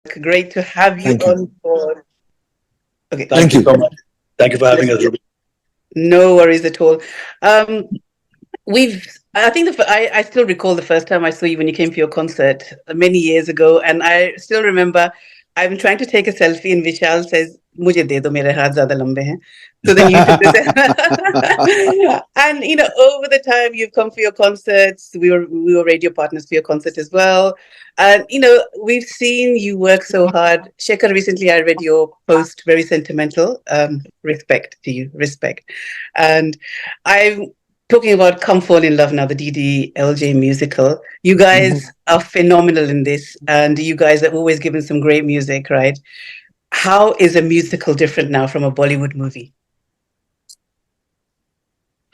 Great to have you Thank you. on board. Okay. Thank you so much. Thank you for having us, Ruby. No worries at all. Um, I think I still recall the first time I saw you when you came for your concert many years ago, and I still remember I'm trying to take a selfie, and Vishal says, "Mujhe de do, mere haath zyada lambe hain." So then you took this, and over the time you've come for your concerts. We were radio partners for your concert as well, and we've seen you work so hard. Sheykhar, recently I read your post, very sentimental. Respect to you, respect, and I. Talking about Come Fall in Love Now, the DDLJ musical. You guys are phenomenal in this, and you guys are always giving some great music, right? How is a musical different now from a Bollywood movie?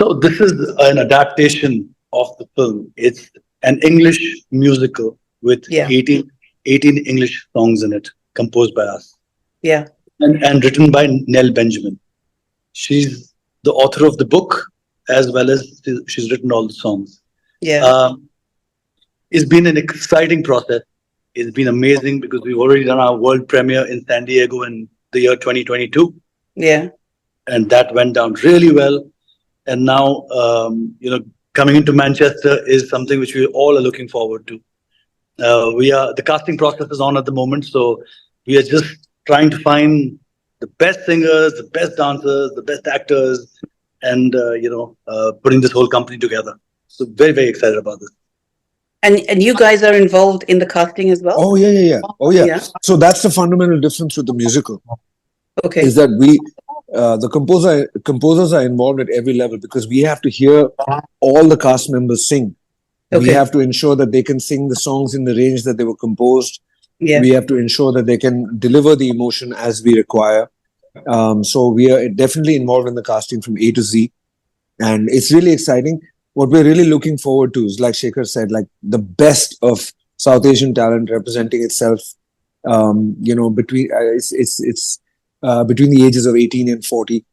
So this is an adaptation of the film. It's an English musical with Yeah, 18 English songs in it, composed by us yeah, and written by Nell Benjamin. She's the author of the book as well as she's written all the songs. yeah. Um, it's been an exciting process. It's been amazing because we've already done our world premiere in San Diego in the year 2022, Yeah. and that went down really well. And now, coming into Manchester is something which we all are looking forward to. The casting process is on at the moment, so we are just trying to find the best singers, the best dancers, the best actors, and putting this whole company together. So very, very excited about this. And you guys are involved in the casting as well? Oh yeah. Oh yeah. Yeah. So that's the fundamental difference with the musical. Okay. Is that the composers are involved at every level because we have to hear all the cast members sing. We Okay. have to ensure that they can sing the songs in the range that they were composed. Yeah. We have to ensure that they can deliver the emotion as we require. So we are definitely involved in the casting from A to Z, and it's really exciting. What we're really looking forward to is, like Sheykhar said, like the best of South Asian talent representing itself. Between between the ages of 18 and 40,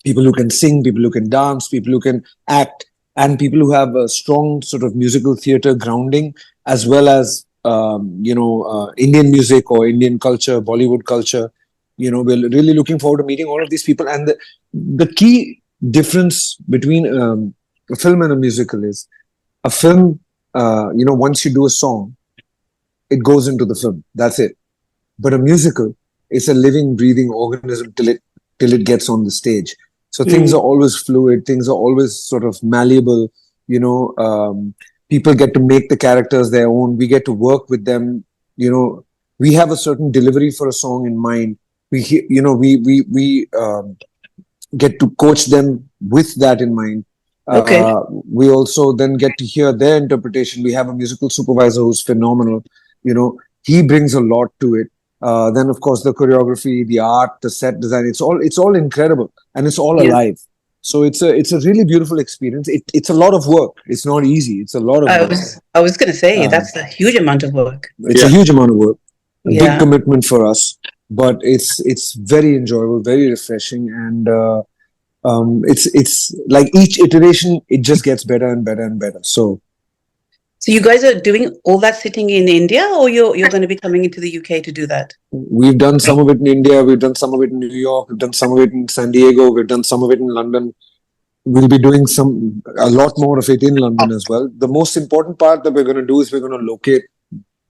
people who can sing, people who can dance, people who can act, and people who have a strong sort of musical theater grounding, as well as Indian music or Indian culture, Bollywood culture. We're really looking forward to meeting all of these people. And the key difference between a film and a musical is a film, once you do a song, it goes into the film. That's it. But a musical is a living, breathing organism till it gets on the stage. So things are always fluid. Things are always sort of malleable. People get to make the characters their own. We get to work with them. We have a certain delivery for a song in mind. We get to coach them with that in mind. Okay. We also then get to hear their interpretation. We have a musical supervisor who's phenomenal. He brings a lot to it. Then of course the choreography, the art, the set design, it's all incredible, and it's all alive. So it's a really beautiful experience. It's a lot of work. It's not easy. It's a lot of work. I was going to say that's a huge amount of work. It's a huge amount of work. A Yeah. big commitment for us, but it's very enjoyable, very refreshing, and it's like each iteration it just gets better and better and better. So you guys are doing all that sitting in India, or you're going to be coming into the UK to do that? we've done some of it in India, we've done some of it in New York, we've done some of it in San Diego, we've done some of it in London. We'll be doing a lot more of it in London as well. The most important part that we're going to do is we're going to locate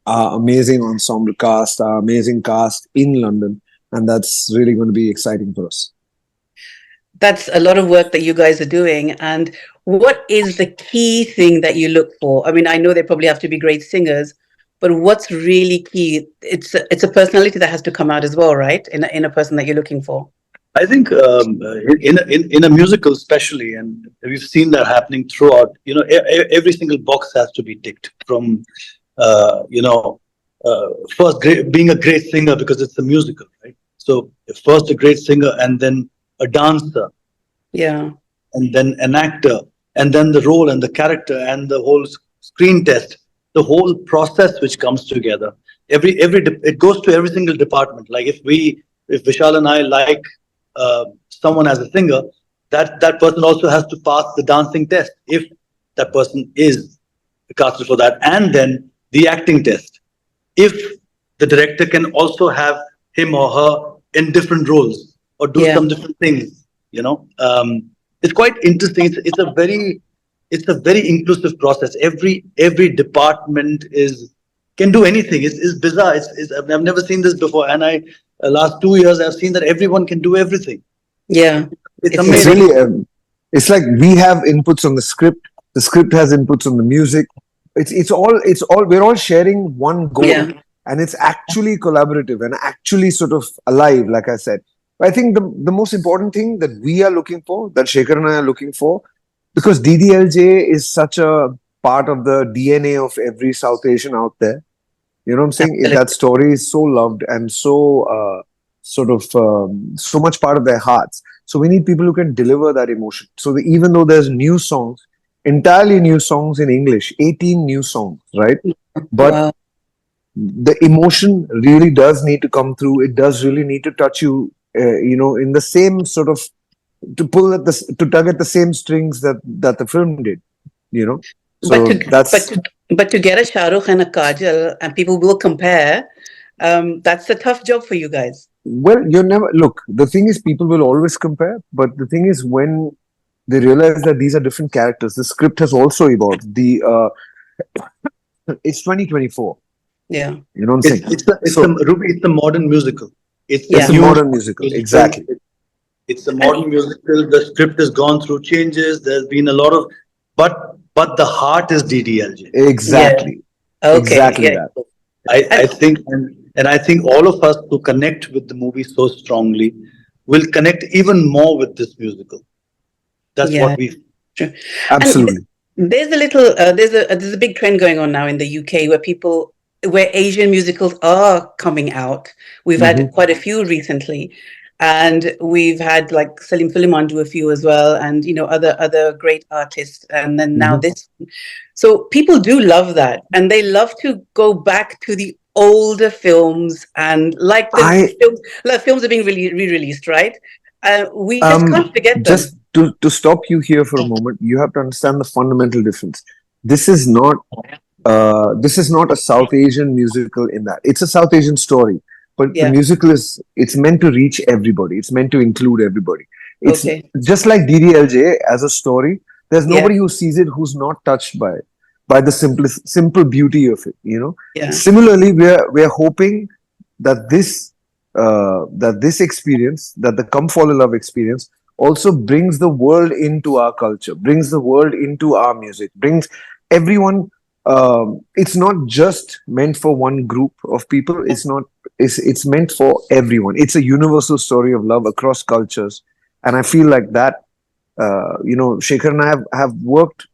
our amazing ensemble cast, our amazing cast in London, and that's really going to be exciting for us. That's a lot of work that you guys are doing. And what is the key thing that you look for? I mean, I know they probably have to be great singers, but what's really key? It's a personality that has to come out as well, right? In a person that you're looking for. I think in a musical especially, and we've seen that happening throughout. Every single box has to be ticked from, first being a great singer because it's a musical, right? So first a great singer, and then a dancer, Yeah. and then an actor, and then the role and the character and the whole screen test, the whole process which comes together. It goes to every single department. Like if Vishal and I like someone as a singer, that person also has to pass the dancing test if that person is casted for that, and then the acting test. If the director can also have him or her in different roles or do Yeah. some different things. It's quite interesting. It's a very inclusive process. Every department can do anything. It's bizarre. I've never seen this before, and last 2 years I've seen that everyone can do everything. Yeah. It's It's amazing. really, it's like we have inputs on the script. The script has inputs on the music. It's all. We're all sharing one goal, Yeah. and it's actually collaborative and actually sort of alive. Like I said, I think the most important thing that we are looking for, that Sheykhar and I are looking for, because DDLJ is such a part of the DNA of every South Asian out there. You know what I'm saying? That Absolutely. story is so loved and so so much part of their hearts. So we need people who can deliver that emotion. So that even though there's new songs, entirely new songs in English, 18 new songs, right? But Wow. the emotion really does need to come through. It does really need to touch you, in the same sort of to tug at the same strings that the film did. You know, But so to but that's to but to get a Shah Rukh and a Kajal, and people will compare. That's a tough job for you guys. well, you never look. The thing is, people will always compare, but the thing is, when they realize that these are different characters, the script has also evolved. It's 2024. Yeah. You know what I'm It's saying? it's a it's a So Ruby. It's a modern musical. It's a it's Yeah. a new modern musical, musical. exactly, It's a And modern musical. The script has gone through changes. There's been a lot of, but the heart is DDLJ. yeah. exactly, Okay. exactly Yeah. that. I And think, and I think all of us who connect with the movie so strongly will connect even more with this musical. That's yeah. what we. True. And Absolutely. there's a there's a big trend going on now in the UK where Asian musicals are coming out. We've had Hmm. quite a few recently, and we've had like Salim Suleiman do a few as well, and other great artists, and then now Hmm. this. So people do love that, and they love to go back to the older films, and I like films are being re-released, right? We just um can't forget them. just to stop you here for a moment, you have to understand the fundamental difference. This is not this is not a South Asian musical in that. It's a South Asian story, but the Yeah. musical it's meant to reach everybody. It's meant to include everybody. It's Okay. just like DDLJ as a story. There's Yeah. nobody who sees it who's not touched by the simple beauty of it. You know. Yeah. Similarly, we're hoping that this experience, that the Come Fall in Love experience, also brings the world into our culture, brings the world into our music, brings everyone. It's not just meant for one group of people. It's not. It's meant for everyone. It's a universal story of love across cultures, and I feel like that. Sheykhar and I have worked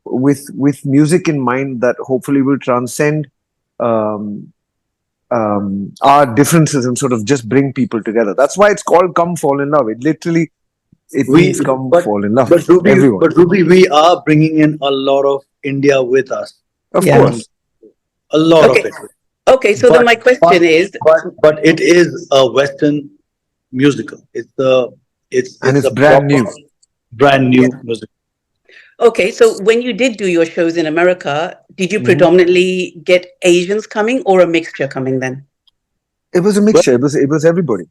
with music in mind that hopefully will transcend um, our differences and sort of just bring people together. That's why it's called "Come Fall in Love." It We means come but fall in love. but Ruby Everyone, but Ruby, we are bringing in a lot of India with us. of Yeah. course. A lot of Okay. it. Okay. So then But my but question is, but it is a Western musical. And It's it's a brand proper new. brand yeah. new musical. Okay. So when you did do your shows in America, did you Mhm. predominantly get Asians coming or a mixture coming then? It was a Well, mixture. It was everybody.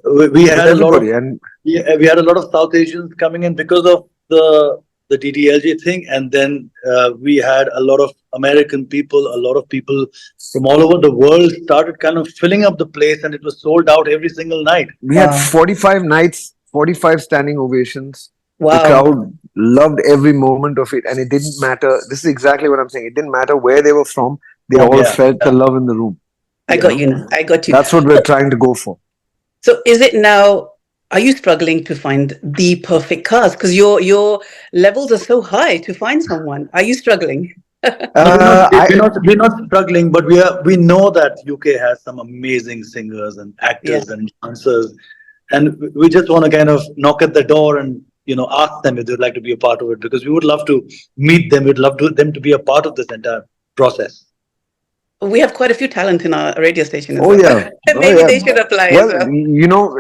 we It was had a lot of everybody, and we had a lot of South Asians coming in because of the DDLJ thing, and then we had a lot of American people, a lot of people from all over the world started kind of filling up the place, and it was sold out every single night. we had Wow. 45 nights, 45 standing ovations. The Wow. crowd loved every moment of it, and it didn't matter. This is exactly what I'm saying. It didn't matter where they were from. They From all yeah, felt the love in the room. I You got know, you now. I got you. that's what we're trying to go for. So is it now? Are you struggling to find the perfect cast? Because your levels are so high to find someone. Are you struggling? no, I we're not struggling, but we know that UK has some amazing singers and Yeah. actors and dancers, and we just want to kind of knock at the door and ask them if they'd like to be a part of it because we would love to meet them. We'd love them to be a part of this entire process. We have quite a few talent in our radio station as Oh well. yeah, oh Maybe yeah. they should apply as Well, well.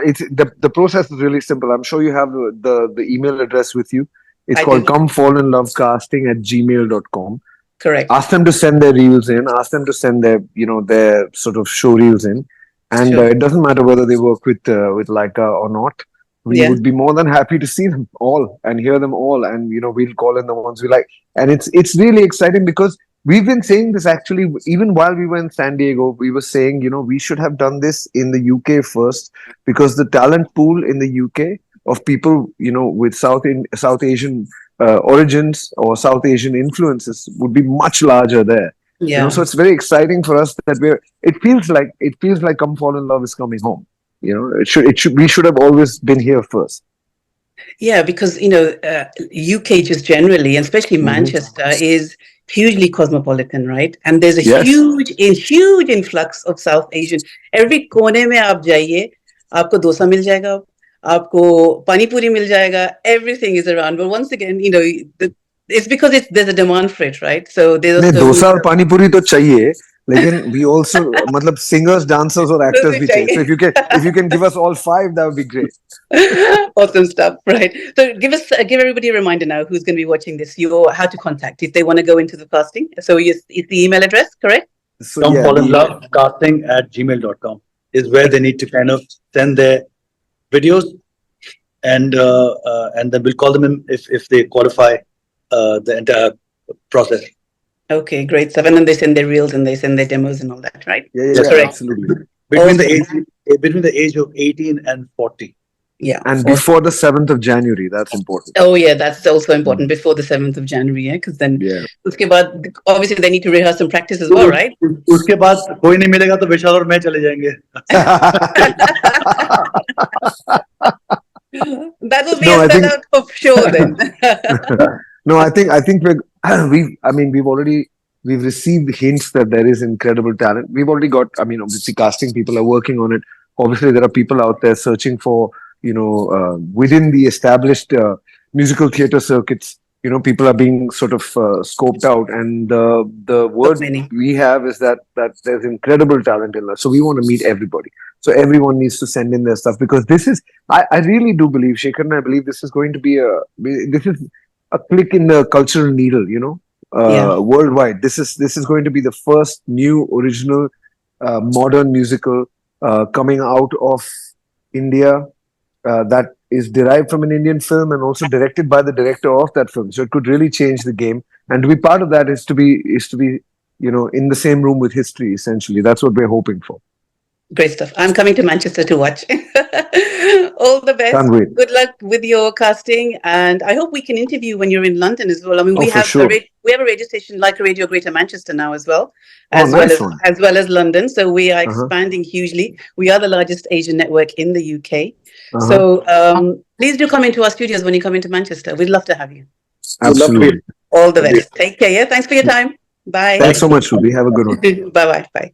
it's the process is really simple. I'm sure you have the email address with you. It's I called do. comefallinlovecasting@gmail.com. Correct. Ask them to send their reels in, ask them to send their, their sort of show reels in. And Sure. it doesn't matter whether they work with Lyca or not. We Yeah. would be more than happy to see them all and hear them all. And, we'll call in the ones we like. And it's really exciting because we've been saying this actually, even while we were in San Diego, we were saying, we should have done this in the UK first, because the talent pool in the UK of people, with South Asian origins or South Asian influences would be much larger there. Yeah. So it's very exciting for us that it feels like Come Fall in Love is coming home. We should have always been here first. Yeah, because UK just generally, and especially Manchester, is hugely cosmopolitan, right? And there's a huge influx of South Asian. Every कोने में आप जाइए, आपको डोसा मिल जाएगा, आपको पानी पूरी मिल जाएगा. Everything is around. But once again, it's because there's a demand for it, right? So there's a dosa और पानी पूरी तो चाहिए, लेकिन we also मतलब singers, dancers और actors भी चाहिए. So if you can give us all 5, that would be great. Awesome stuff, right? So give everybody a reminder now who's going to be watching this. How to contact if they want to go into the casting. So is the email address correct? So, Come Fall in Love casting@gmail.com is where they need to kind of send their videos, and then we'll call them in if they qualify the entire process. Okay, great stuff. And then they send their reels and they send their demos and all that, right? Yeah, correct. Absolutely. Between the age of 18 and 40. Yeah. And before the 7th of January, that's important. Oh yeah, that's also important, before the 7th of January, yeah, because then uske baad, obviously they need to rehearse and practice as well, right? उसके बाद कोई नहीं मिलेगा तो विशाल और मैं चले जाएंगे. That will be a sellout for sure then. No, I think we've received hints that there is incredible talent. We've already got, obviously casting people are working on it. Obviously there are people out there searching for, within the established musical theater circuits, people are being sort of scoped out, and the word we have is that there's incredible talent in us. So we want to meet everybody. So everyone needs to send in their stuff, because this is, I really do believe, Sheykhar, and I believe this is going to be a click in the cultural needle, worldwide. This is going to be the first new original modern musical coming out of India that is derived from an Indian film and also directed by the director of that film. So it could really change the game. And to be part of that is to be in the same room with history, essentially. That's what we're hoping for. Great stuff. I'm coming to Manchester to watch. All the best. Can't wait. Good luck with your casting, and I hope we can interview when you're in London as well. I mean, we have a radio station, like a Radio Greater Manchester now as well, as well as London. So we are expanding hugely. We are the largest Asian network in the UK. So please do come into our studios when you come into Manchester. We'd love to have you. Absolutely. All the best. Take care. Yeah. Thanks for your time. Bye. Thanks so much, Ruby. Have a good one. Bye.